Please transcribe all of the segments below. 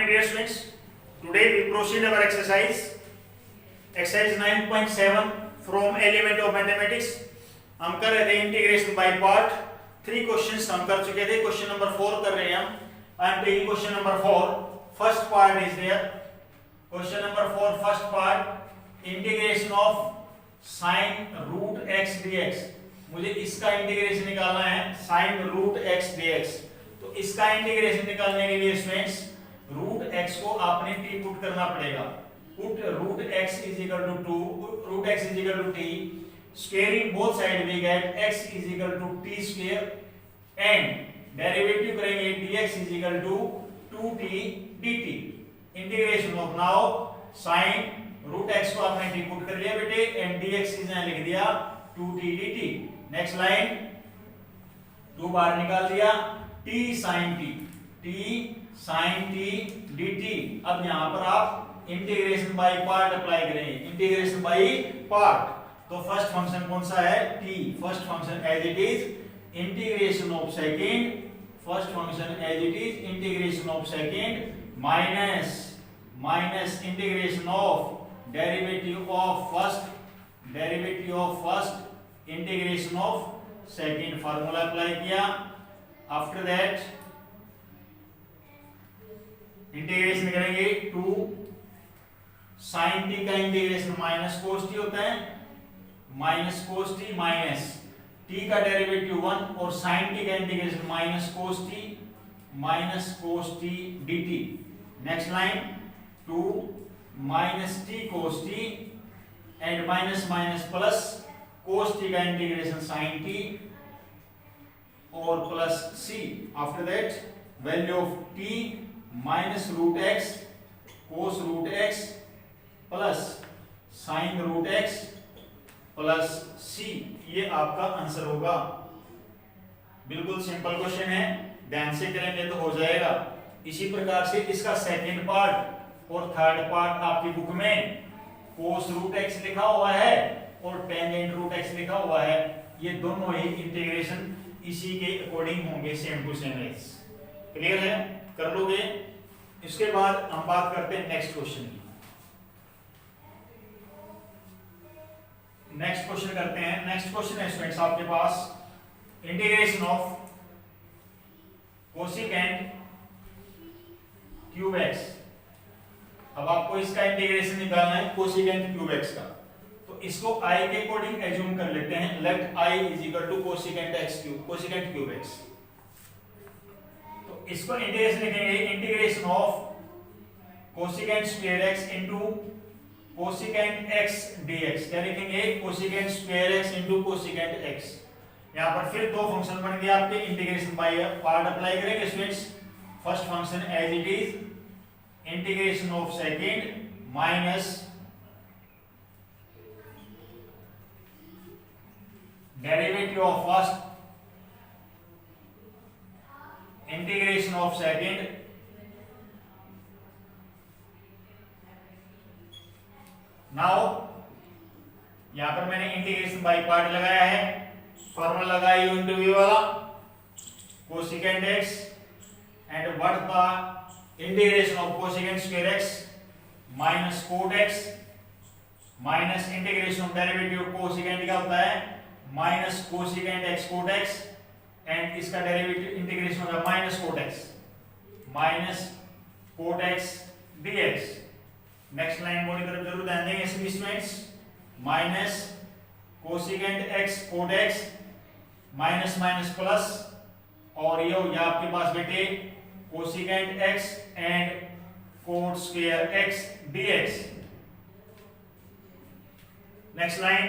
dear students, today we proceed our exercise 9.7 from element of mathematics. हम कर रहे थे इंटीग्रेशन बाय पार्ट. 3 क्वेश्चंस हम कर चुके थे. क्वेश्चन नंबर 4 कर रहे हैं हम. I am taking question number 4. First part is there. Question number 4 first part, integration of sin root x dx. मुझे इसका इंटीग्रेशन निकालना है sin root x dx. तो इसका इंटीग्रेशन निकालने के लिए स्टूडेंट्स रूट x को आपने t पुट करना पड़ेगा. Put root x is equal to 2, root x is equal to t. Squaring both side we get x is equal to t square and derivative करेंगे dx is equal to 2t dt. Integration of now sin root x को आपने t put कर लिया बेटे and dx is लिख दिया 2t dt. Next line 2 बार निकाल दिया t sin t dt. अब यहां पर आप इंटीग्रेशन बाय पार्ट अप्लाई करेंगे. Integration by part. तो फर्स्ट फंक्शन कौन सा है t. First function as it is integration of second. First function as it is integration of second minus integration of derivative of first integration of second. Formula apply किया. After that integration करेंगे 2 sin t का integration minus cos t होता है. Minus cos t minus t का derivative 1 और sin t का integration minus cos t dt. Next line 2 minus t cos t and minus plus cos t का integration sin t और plus c. After that value of t minus root x cos root x plus sin root x plus c. ये आपका answer होगा. बिल्कुल simple question है, ध्यान से करेंगे तो हो जाएगा. इसी प्रकार से इसका सेकंड पार्ट और थर्ड पार्ट आपकी बुक में cos रूट x लिखा हुआ है और टेंजेंट रूट x लिखा हुआ है. ये दोनों ही इंटीग्रेशन इसी के अकॉर्डिंग होंगे, सेम टू सेम. क्लियर है? कर लोगे. इसके बाद हम बात करते हैं नेक्स्ट क्वेश्चन की. नेक्स्ट क्वेश्चन करते हैं. नेक्स्ट क्वेश्चन है स्टूडेंट्स आपके पास integration of cosecant cube x. अब आपको इसका इंटीग्रेशन निकालना है कोसिकेंट क्यूब x का. तो इसको i के अकॉर्डिंग एज्यूम कर लेते हैं. Let i is equal to cosecant x cube, cosecant cube x. तो इसको इंटीग्रेशन लिखेंगे integration of cosecant square x into cosecant x dx. क्या लिखेंगे? Cosecant square x into cosecant x. यहां पर फिर दो फंक्शन बन गए आपके. इंटीग्रेशन बाय पार्ट अप्लाई करेंगे students. First function as it is integration of second minus derivative of first integration of second now. यहां पर मैंने इंटीग्रेशन बाय पार्ट लगाया है. फॉर्मूला लगाया इनटू v वाला cosecant x and what the integration of cosecant square x minus cot x minus integration of derivative cosecant क्या होता है minus cosecant x cot x and इसका डेरिवेटिव इंटीग्रेशन होगा minus cot x dx. Next line बोली तरफ जरूर ध्यान देंगे सभी students. Minus cosecant x cot x minus plus और ये हो गया आपके पास बेटे cosecant x and cot square x dx. Next line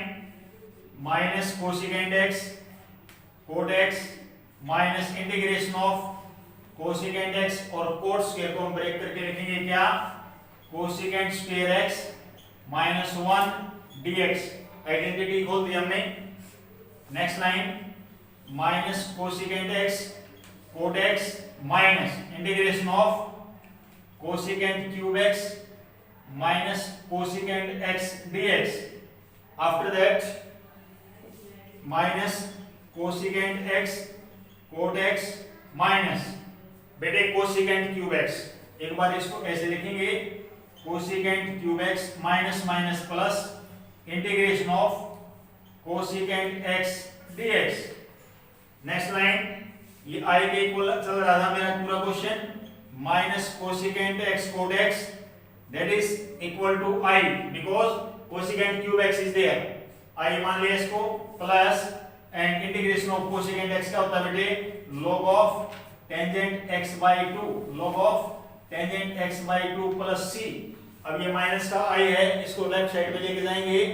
minus cosecant x cot x minus integration of cosecant x और कोट स्क्वायर को हम ब्रेक करके लिखेंगे क्या cosecant square x minus 1 dx. Identity खोल दी हमने. Next line minus cosecant x cot x minus integration of cosecant cube x minus cosecant x dx. After that minus cosecant x cot x minus बेटे cosecant cube x एक बार इसको ऐसे लिखेंगे, cosecant cube x minus minus plus integration of cosecant x dx. Next line, ये I के equal चल रहा था मेरा पूरा question, minus cosecant x cot x that is equal to I because cosecant cube x is there. I मान लिया इसको, plus and integration of cosecant x का होता है बेटे log of tangent x by two, log of tangent x by two plus c। अब ये minus का i है, इसको लेफ्ट साइड में लेके जाएंगे,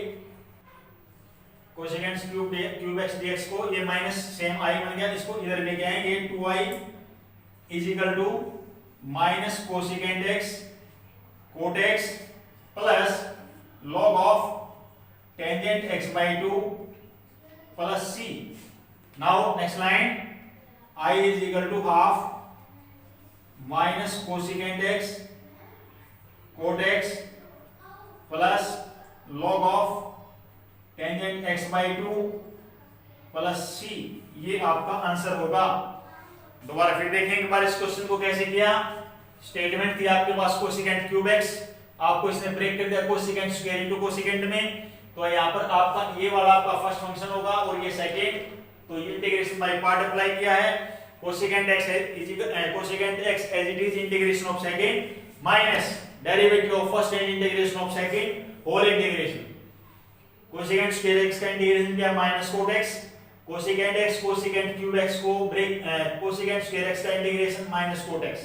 कोसेकेंट क्यूब x dx को, ये माइनस सेम i बन गया, इसको इधर लेके आएंगे, 2i is equal to minus cosecant x cot x plus log of tangent x by two plus c। Now next line, I is equal to half minus cosecant x cot x plus log of tangent x by 2 plus c। ये आपका answer होगा। दोबारा फिर देखेंगे एक बार इस question को कैसे किया। स्टेटमेंट थी आपके पास कोसेकेंट क्यूब x, आपको इसने ब्रेक कर दिया कोसेकेंट स्क्वायर इनटू कोसेकेंट में, तो यहाँ पर आपका ये वाला आपका फर्स्ट फंक्शन होगा और ये सेकेंड, तो ये इंटीग्रेशन बाय पार्ट अप्लाई किया है। Cosecant x as it is integration of second minus derivative of first and integration of second whole integration. Cosecant square x का इंटीग्रेशन क्या, minus cot x, cosecant x cosecant cube x को break, cosecant square x का integration minus cot x,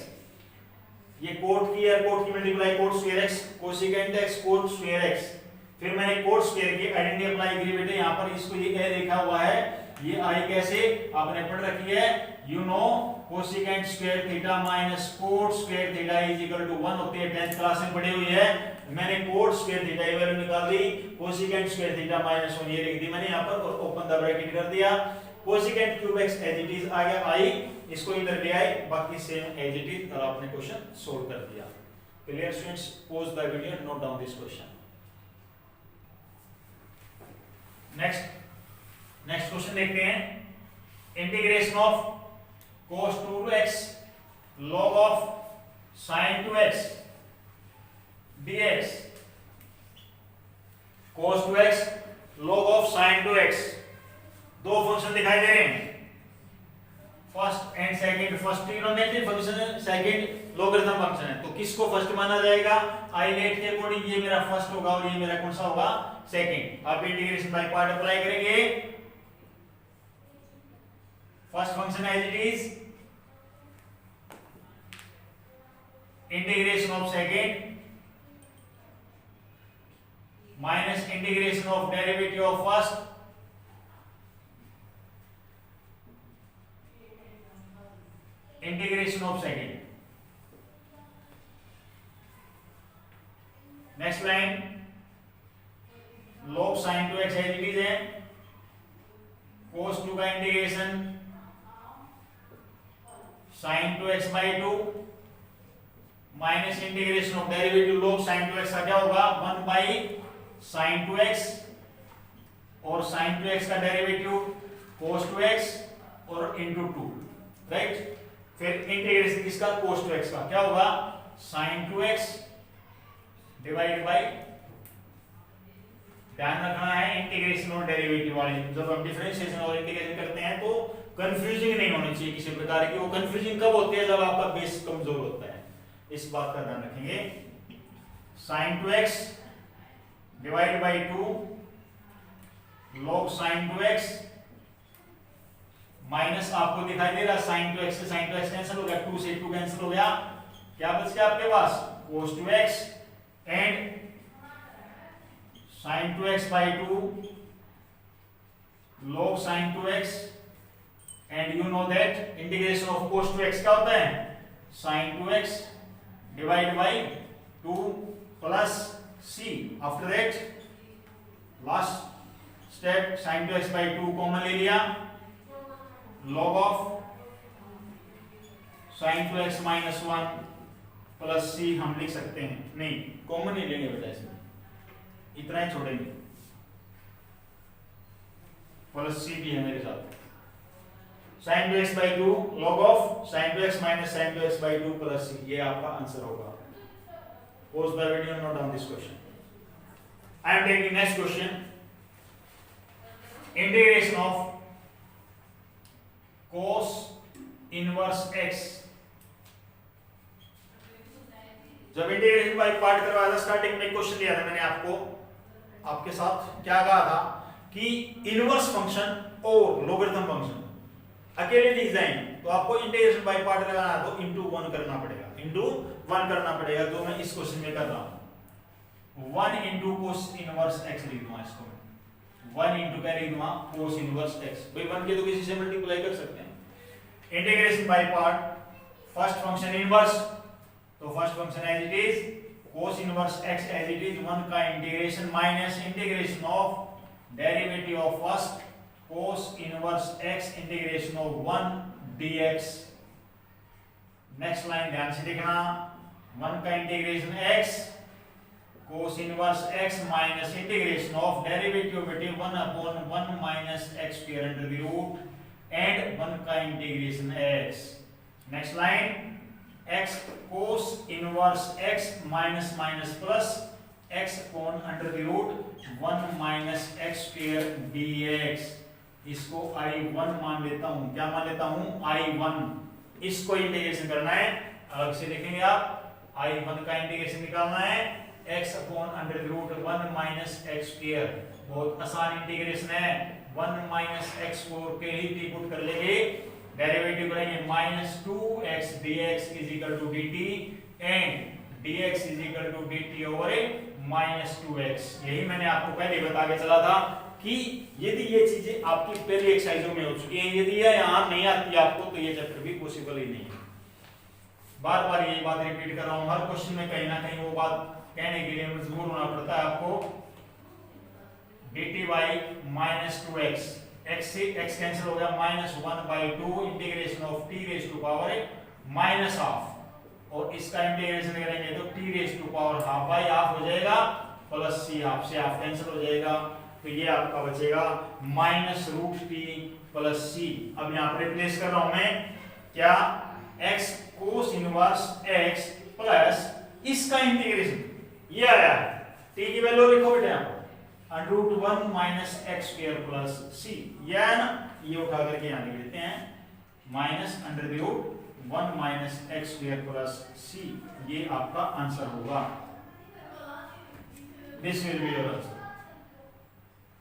ये cot की और cot की multiply cot square x, cosecant x cot square x, फिर मैंने कोट स्क्वायर की आइडेंटिटी अप्लाई करी बेटे, यहाँ पर इसको ये क्या लिखा हुआ है, ये आई कैसे आपने पढ़ रखी है, you know cosecant square theta minus cot square theta is equal to 1 होती है, 10th क्लास में पढ़ी हुई है। मैंने कोट स्क्वायर थीटा की वैल्यू निकाल दी, कोसेकेंट स्क्वायर थीटा माइनस 1 ये लिख दी मैंने यहाँ पर और ओपन द ब्रैकेट कर दिया। Cosecant cube x as it is आ गया आई, इसको इधर ले आए, बाकी सेम एज इट इज और आपने क्वेश्चन सोल्व कर दिया। Clear students, pause the video and note down this question. Next question देखते हैं, integration of cos 2x log of sin 2x dx। cos 2x log of sin 2x, दो function दिखाई दे रहे हैं, first and second, first trigonometric function है, second logarithm function है, तो किसको फर्स्ट माना जाएगा, आई लेट के अकॉर्डिंग ये मेरा फर्स्ट होगा और ये मेरा कौन सा होगा, सेकंड। आप इंटीग्रेशन बाय पार्ट अप्लाई करेंगे, first function as it is integration of second minus integration of derivative of first integration of second. Next line, log sin 2x as it is है, cos 2 का integration sin 2x by 2 minus integration of derivative log sin 2x का क्या होगा, 1 by sin 2x और sin 2x का derivative cos 2x और into 2, right. फिर integration किसका, cos 2x का क्या होगा, sin 2x डिवाइड बाय, ध्यान रखना है इंटीग्रेशन और डेरिवेटिव वाली, जब हम डिफरेंशिएशन और इंटीग्रेशन करते हैं तो कंफ्यूजिंग नहीं होनी चाहिए किसी प्रकार की। वो कंफ्यूजिंग कब होती है, जब आपका बेस कमजोर होता है, इस बात का ध्यान रखेंगे। sin 2x divide by 2 log sin 2x minus आपको दिखाई दे रहा sin 2x से sin 2x कैंसिल हो गया, 2 से 2 कैंसिल हो गया, क्या बच गया आपके पास, cos 2x and sin 2x by 2 log sin 2x and you know that integration of cos 2x क्या होता है, sin 2x divided by 2 plus c। after that last step sin 2x by 2 common ले लिया, log of sin 2x minus 1 plus c हम लिख सकते हैं, नहीं कॉमन नहीं लेंगे बेटा, इसमें इतना ही छोड़ेंगे, प्लस सी भी है मेरे साथ। sin 2x by 2 log of sin 2x minus sin 2x by 2 plus c, ये आपका आंसर होगा. Pause the video and note down this question. I am taking next question. Integration of cos inverse x. जब integration by part करवाया था starting में question दिया था मैंने आपके साथ क्या कहा था कि इनवर्स फंक्शन और लोगरिथम फंक्शन अकेले दिख जाएंगे तो आपको इंटीग्रेशन बाय पार्ट लगाना है तो इनटू 1 करना पड़ेगा. तो मैं इस क्वेश्चन में कर रहा हूं 1 into cos इनवर्स x लिख दूंगा इसको. 1 into क्या लिख दूंगा cos इनवर्स x. भाई 1 के तो किसी से मल्टीप्लाई कर सकते हैं. Integration by part first function inverse, तो first function as it is cos inverse x as it is 1 का integration minus integration of derivative of first cos inverse x integration of 1 dx. Next line ध्यान से देखना, 1 का integration x cos inverse x minus integration of derivative 1 upon 1 minus x square under the root and 1 का integration x. Next line x cos inverse x minus minus plus x upon under the root 1 minus x square dx. इसको I1 मान लेता हूं. क्या मान लेता हूं I1. इसको इंटीग्रेशन करना है, अलग से देखेंगे आप. I1 का इंटीग्रेशन निकालना है x upon under the root 1 minus x square. बहुत आसान इंटीग्रेशन है. 1 minus x को के ही पुट कर लेंगे, डेरिवेटिव करेंगे minus 2x dx is equal to dt and dx is equal to dt over minus 2x. यही मैंने आपको पहले बता के चला था कि यदि ये चीजें आपकी पहली एक्सरसाइजों में हो चुकी हैं, यदि ये यहां नहीं आती आपको तो ये चैप्टर भी पॉसिबल ही नहीं है. बार बार यही बात रिपीट कर रहा हूं, हर क्वेश्चन में कहीं ना कहीं वो बात कहने के लिए मजबूर होना पड़ता है आपको. dt by minus 2x, x से x कैंसिल हो गया, minus 1 by 2 integration of t raise to power minus half, और इसका इंटीग्रेशन करेंगे तो t raise to power half by half हो जाएगा प्लस c, हाफ से हाफ कैंसिल हो जाएगा, तो ये आपका बचेगा minus root t plus c. अब यहाँ पर रिप्लेस कर रहा हूं मैं क्या x cos inverse x plus इसका इंटीग्रेशन ये आया है, t की वैल्यू लिखो बेटा यहाँ पर root 1 minus x square plus c. या ना ये उठा करके यहाँ लिख देते हैं minus under the root 1 minus x square plus c. ये आपका आंसर होगा. This will be your answer.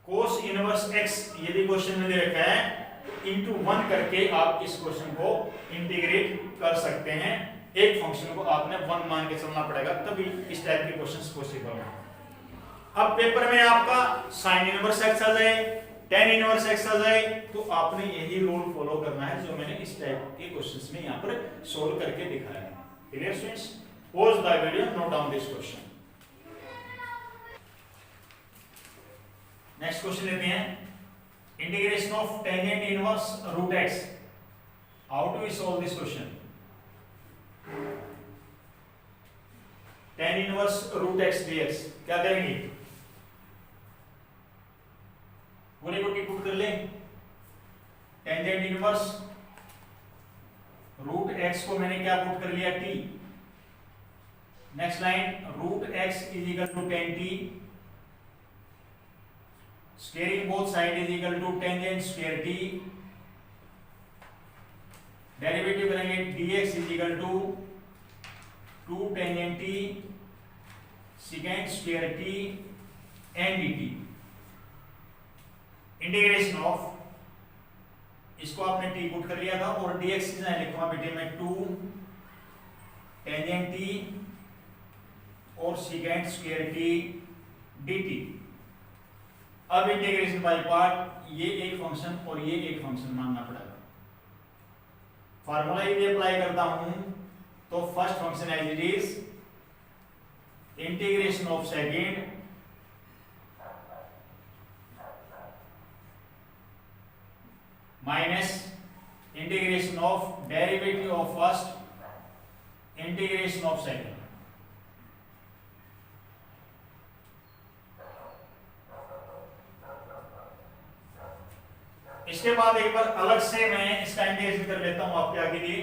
cos inverse x यदि क्वेश्चन में दे रखा है इनटू 1 करके आप इस क्वेश्चन को इंटीग्रेट कर सकते हैं. एक फंक्शन को आपने 1 मान के चलना पड़ेगा, तभी इस टाइप के क्वेश्चंस पॉसिबल है. अब पेपर में आपका sin इनवर्स x आ जाए, tan इनवर्स x आ जाए, तो आपने यही रूल फॉलो करना है जो मैंने इस टाइप के क्वेश्चंस में यहाँ पर सोल्व करके दिखाया है. Clear students? Pause the video, note down this question. Next question लेते हैं. Integration of tangent inverse root x. How to we solve this question? tan inverse root x dx क्या करेंगे? पूरी को पुट कर लें. टेंजेंट इनवर्स रूट x को मैंने क्या पुट कर लिया t. Next line root x is equal to tan t. Squaring both side is equal to tangent square t. Derivative करेंगे dx is equal to 2 tangent t secant square t and dt. Integration of इसको आपने t put कर लिया था और dx की जगह लिखूंगा बेटे मैं 2 टेंजेंट t और secant square t dt. अब इंटीग्रेशन बाय पार्ट, ये एक फंक्शन और ये एक फंक्शन मानना पड़ेगा. फार्मूला यदि अप्लाई करता हूं तो first function as it is integration of second minus integration of derivative of first integration of second. इसके बाद एक बार अलग से मैं इसका इंटीग्रेशन कर लेता हूं आपके आगे लिए,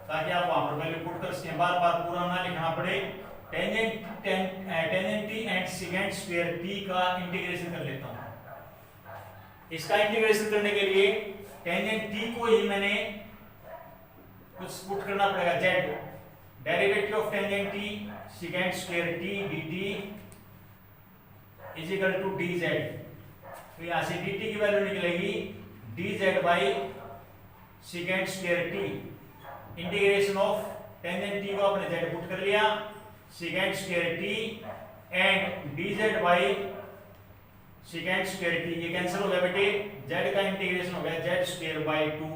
ताकि आप वहां पर वैल्यू पुट कर सकें, बार बार पूरा ना लिखना पड़े। Tangent T and second square T का इंटीग्रेशन कर लेता हूं। इसका इंटीग्रेशन करने के लिए टेंजेंट टी को ही मैंने कुछ पुट करना पड़ेगा, z, derivative of tangent t secant square t dt is equal to dz। तो यहां से dt की वैल्यू निकलेगी dz by secant square t, integration of tangent t को आपने z पुट कर लिया, secant square t and dz by secant square t, ये कैंसिल हो गया बेटे, z का इंटीग्रेशन हो गया z square by 2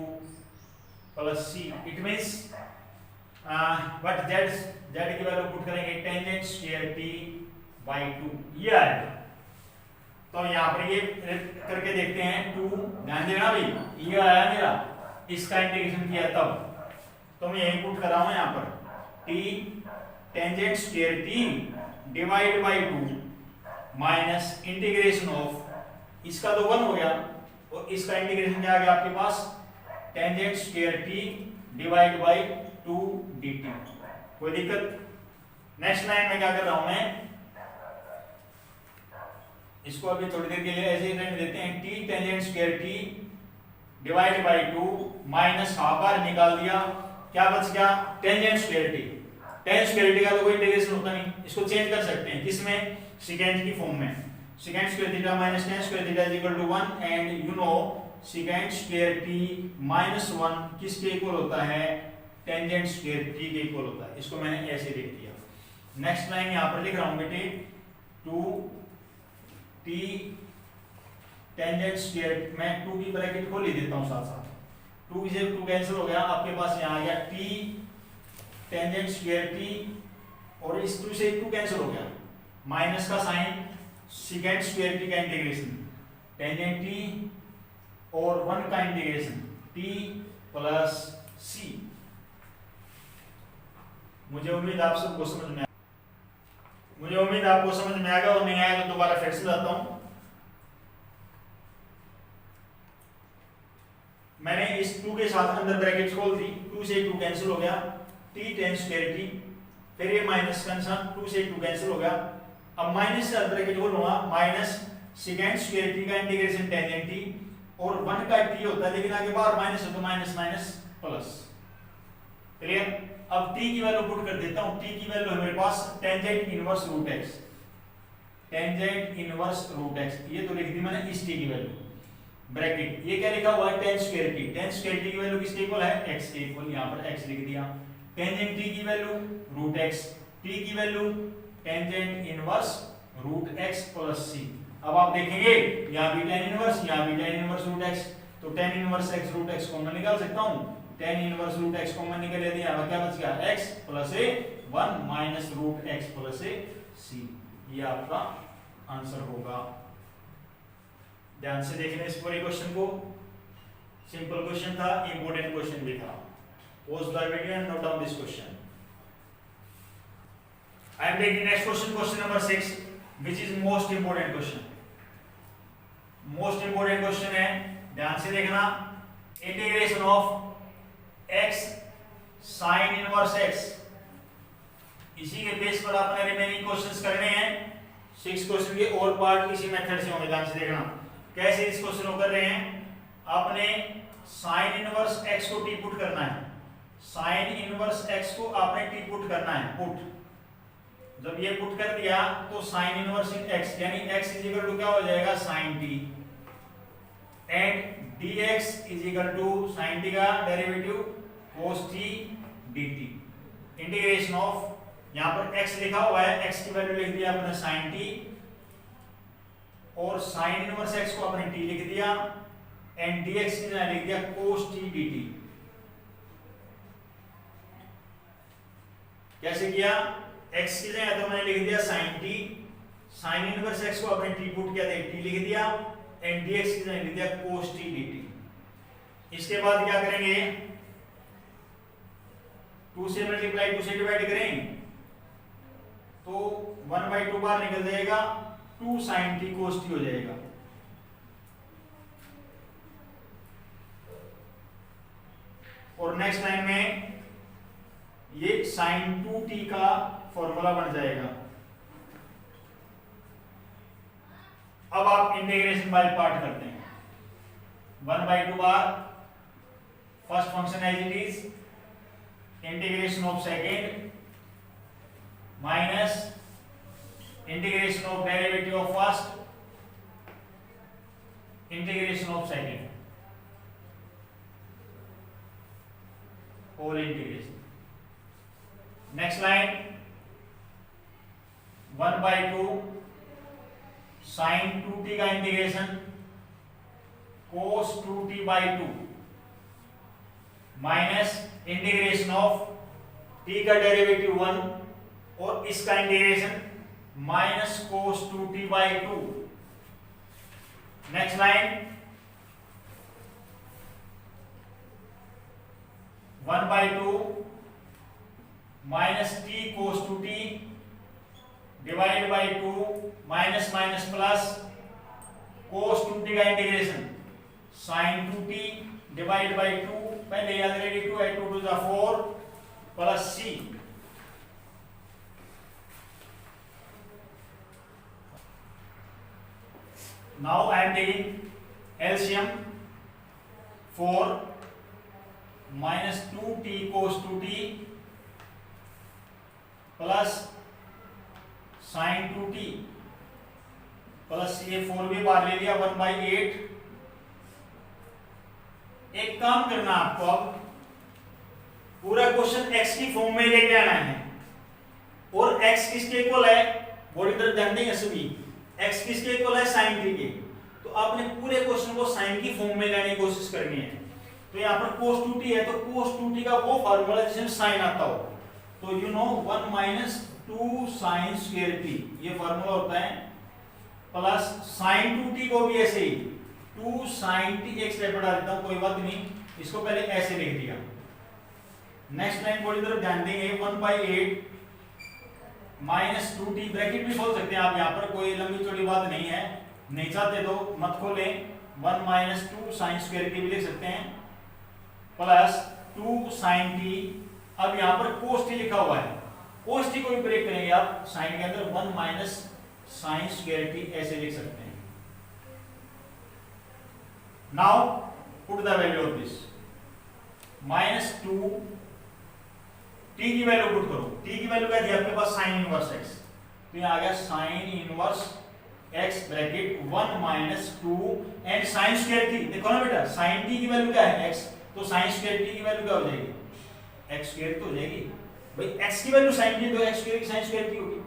plus c। It means but z की वैल्यू पुट करेंगे टेंजेंट स्क्वायर t बाई 2, ये आएगा। तो यहां पर ये करके देखते हैं, 2 ध्यान देना भाई, ये आया मेरा, इसका इंटीग्रेशन किया तब, तो मैं यही पुट कर रहा हूं यहां पर, t tangent square t divide by 2 minus integration of, इसका तो 1 हो गया और इसका इंटीग्रेशन क्या आ गया आपके पास, tangent square t divide by 2 dt। कोई दिक्कत? नेक्स्ट लाइन में क्या कर रहा हूं मैं, इसको अभी थोड़ी देर के लिए ऐसे ही रहने देते हैं, t tangent square t divide by 2 minus half बार निकाल दिया, क्या बच गया, tangent square t। Tan square t का तो कोई इंटीग्रेशन होता नहीं, इसको चेंज कर सकते हैं, किसमें, सेकेंड की फॉर्म में, secant square theta minus tan square theta is equal to 1 and you know secant square t minus 1 किसके इक्वल होता है, टेंजेंट स्क्वायर t के इक्वल होता है। इसको मैंने ऐसे लिख दिया। नेक्स्ट लाइन यहां पर लिख रहा हूं बेटे, 2t टेंजेंट स्क्वायर, मैं 2 की ब्रैकेट खोल ही देता हूं साथ साथ, 2 से 2 कैंसिल हो गया, आपके पास यहां आ गया t टेंजेंट स्क्वायर t और इस 2 से 2 कैंसिल हो गया, माइनस का साइन, सेकेंड स्क्वायर t का इंटीग्रेशन टेंजेंट t और 1 का इंटीग्रेशन t प्लस c। मुझे उम्मीद आप सबको समझ में आपको समझ में आ गया, और नहीं आया तो दोबारा फिर से लाता हूं। मैंने इस 2 के साथ अंदर ब्रैकेट खोल दी, 2 से 2 कैंसिल हो गया, t टेन स्क्वायर t, फिर ये माइनस का निशान, 2 से 2 कैंसिल हो गया, अब माइनस से ब्रैकेट खोलूंगा, माइनस सेकेंड स्क्वायर t का इंटीग्रेशन टेंजेंट t और 1 का t होता है, लेकिन आगे बार माइनस है तो माइनस माइनस प्लस, क्लियर। अब t की वैल्यू पुट कर देता हूं, t की वैल्यू है मेरे पास tangent inverse root x, tangent inverse root x, ये तो लिख दी मैंने इस t की वैल्यू, ब्रैकेट, ये क्या लिखा हुआ है, tan square t, tan square t की वैल्यू किसके इक्वल है, x के इक्वल, यहां पर x लिख दिया, टेंजेंट t की वैल्यू रूट x, t की value tangent inverse root x plus c। अब आप देखेंगे यहां भी टेन इनवर्स, यहां भी टेन इनवर्स रूट x, तो tan inverse x root x को मैं निकाल सकता हूं, टेन इनवर्स रूट x को मैं निकाल लेते हैं, यहां क्या बच गया, x plus a 1 minus root x plus a c, ये आपका आंसर होगा। ध्यान से देखना इस पूरे क्वेश्चन को, सिंपल क्वेश्चन था, इंपॉर्टेंट क्वेश्चन भी था। Pause the video and note down this question. I am taking next question, question number 6, which is most important question. Most important question है, ध्यान से देखना, integration of x sign inverse x, इसी के base पर आपने रिमेनिंग क्वेश्चंस करने हैं, 6 क्वेश्चन के और पार्ट इसी मेथड से होंगे। ध्यान से देखना कैसे इस क्वेश्चन को कर रहे हैं, आपने साइन इनवर्स x को t पुट करना है, साइन इनवर्स x को आपने t पुट करना है, पुट, जब ये पुट कर दिया तो साइन इनवर्स x यानी x इज इक्वल टू क्या हो जाएगा, sine t, and dx is equal to sine t का derivative cos t dt, integration of, यहां पर x लिखा हुआ है, x की वैल्यू लिख दिया आपने साइन t और साइन इनवर्स x को आपने t लिख दिया, एंड dx की जगह लिख दिया cos t dt। कैसे किया, x की जगह तो मैंने लिख दिया sine t, sine inverse x को आपने t पुट किया तो t लिख दिया, एंड dx की जगह लिख दिया cos t dt। इसके बाद क्या करेंगे, 2 से मल्टीप्लाई 2 से डिवाइड करेंगे तो 1/2 बार निकल जाएगा, 2 sin t cos t हो जाएगा। और नेक्स्ट लाइन में ये साइन 2t का फॉर्मूला बन जाएगा। अब आप इंटीग्रेशन बाय पार्ट करते हैं। 1/2 बार first function as it is integration of second minus integration of derivative of first integration of second whole integration. Next line 1/2 sine 2t का integration cos 2t/2 minus integration of t का derivative 1 और इसका integration minus cos 2t/2। Next line 1/2 minus t cos 2t divide by 2 minus minus plus cos 2t का integration sin 2t divide by 2, पहले याद रखिए 2 है 2 to the 4 plus c। Now I am taking LCM 4 minus 2t cos 2t plus sine 2t plus ये 4 भी बाहर ले लिया 1/8। एक काम करना आपको, अब पूरा क्वेश्चन x की फॉर्म में लेके आना है और x किसके इक्वल है, बॉडी तरफ ध्यान देंगे सभी, x किसके इक्वल है साइन t के। तो आपने पूरे क्वेश्चन को साइन की फॉर्म में लाने की कोशिश करनी है। तो यहाँ पर cos 2t है तो cos 2t का वो फार्मूला जिसमें साइन आता हो, तो you know 1 minus 2 sine square t ये फार्मूला होता है, प्लस साइन 2t को भी ऐसे ही 2 साइन t एक स्टेप बढ़ा देता हूं, कोई बात नहीं, इसको पहले ऐसे लिख दिया। नेक्स्ट लाइन को इधर ध्यान देंगे 1/8 माइनस 2t, ब्रैकेट भी खोल सकते हैं आप, यहाँ पर कोई लंबी चौड़ी बात नहीं है, नहीं चाहते तो मत खोलें। 1 माइनस 2 साइन स्क्वायर t भी लिख सकते हैं प्लस 2 साइन t। अब यहाँ पर cos t लिखा हुआ है, cos t को भी ब्रेक करेंगे आप, साइन के अंदर 1 माइनस साइन स्क्वायर t ऐसे लिख सकते हैं। Now put the value of this minus 2 t की वैल्यू पुट करो, t की वैल्यू क्या दी आपके पास साइन इनवर्स x, तो यहाँ आ गया sign inverse x bracket 1 minus 2 and sine square t। देखो ना बेटा साइन t की वैल्यू क्या है x, तो साइन स्क्वायर t की वैल्यू क्या हो जाएगी, x स्क्वायर तो हो जाएगी भाई, x की वैल्यू sin t तो x स्क्वायर की sin स्क्वायर की होगी,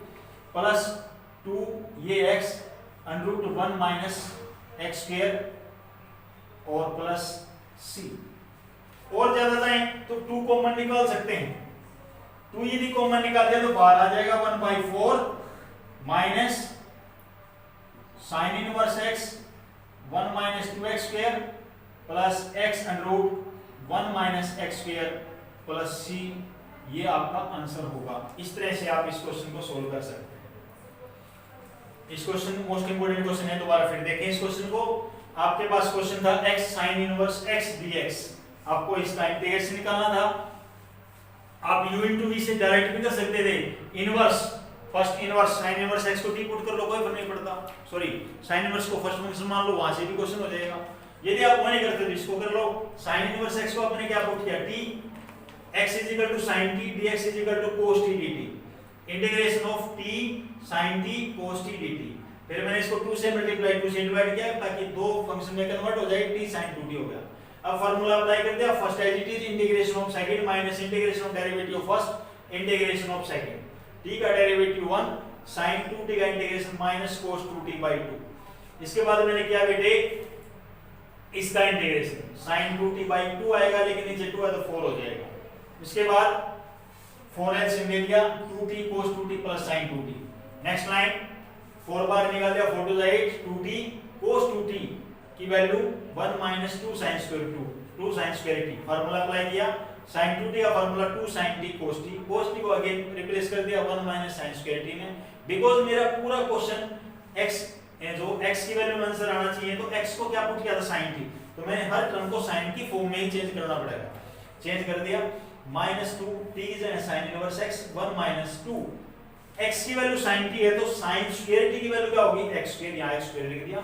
प्लस 2 ये x under 1 minus x square और प्लस c। और ज्यादा जाए तो 2 कॉमन निकाल सकते हैं, 2 यदि कॉमन निकाल दिया तो बाहर आ जाएगा 1/4 minus sign inverse x 1 minus 2x square plus x under 1 minus x square plus c। ये आपका आंसर होगा। इस तरह से आप इस क्वेश्चन को सोल्व कर सकते हैं। इस क्वेश्चन मोस्ट इंपोर्टेंट क्वेश्चन है, दोबारा फिर देखें इस क्वेश्चन को। आपके पास क्वेश्चन था x sin inverse x dx, आपको इसका इंटीग्रेशन निकालना था। आप u into v से डायरेक्ट भी कर सकते थे, inverse first inverse sine inverse x को t पुट कर लो, कोई फर्क नहीं पड़ता, सॉरी साइन इनवर्स को फर्स्ट फंक्शन मान लो, वहां से भी क्वेश्चन हो जाएगा। यदि आप वो नहीं करते तो इसको कर लो, साइन इनवर्स x को आपने क्या पुट किया, t x is equal to sin t dx is equal to cos t dt, integration of t sin t cos t dt। फिर मैंने इसको 2 से मल्टीप्लाई 2 से डिवाइड किया ताकि दो फंक्शन में कन्वर्ट हो जाए, t sin 2t हो गया। अब फार्मूला अप्लाई कर दिया, first as it is integration of second minus integration of derivative of first integration of second, t का डेरिवेटिव 1 sin 2t का इंटीग्रेशन माइनस cos 2t/2। इसके बाद मैंने किया बेटे इसका इंटीग्रेशन sin 2t/2 आएगा, लेकिन नीचे 2 है तो 4 हो जाएगा। इसके बाद 4 से मिल गया 2t cos 2t plus sin 2t। Next line 4 बार निकाल दिया, 4 to the 8 2t cos 2t की value 1 minus 2 sin square 2 sin square t। Formula apply किया, sin 2t का formula 2 sin t cos t को अगेन रिप्लेस कर दिया 1 minus sin square t में। Because मेरा पूरा क्वेश्चन x जो x की वैल्यू में आंसर आना चाहिए, तो x को क्या पुट किया था sin t, तो मैंने हर टर्म को sin की फॉर्म में ही चेंज करना पड़ेगा। चेंज कर दिया, -2 t is sin inverse x 1 - 2 x की वैल्यू sin t है तो sin स्क्वायर t की वैल्यू क्या होगी x स्क्वायर, यहाँ x स्क्वायर लिख दिया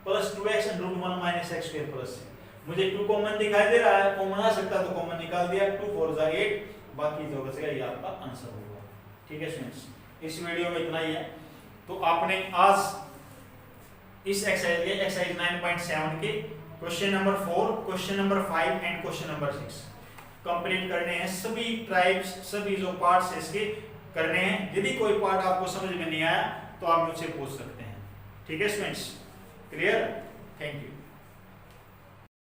plus 2x √1 - x square plus मुझे 2 कॉमन दिखाई दे रहा है, कॉमन आ सकता तो कॉमन निकाल दिया, 2 4 जा 8, बाकी जो बचेगा ये आपका आंसर होगा। ठीक है स्टूडेंट्स, इस वीडियो में इतना ही है। तो आपने आज इस एक्सरसाइज 9.7 के question number 4, question number 5 and question number 6 complete करने हैं। सभी ट्राइब्स, सभी जो पार्ट्स इसके करने हैं। यदि कोई पार्ट आपको समझ में नहीं आया तो आप मुझसे पूछ सकते हैं। ठीक है स्टूडेंट्स, क्लियर? Thank you.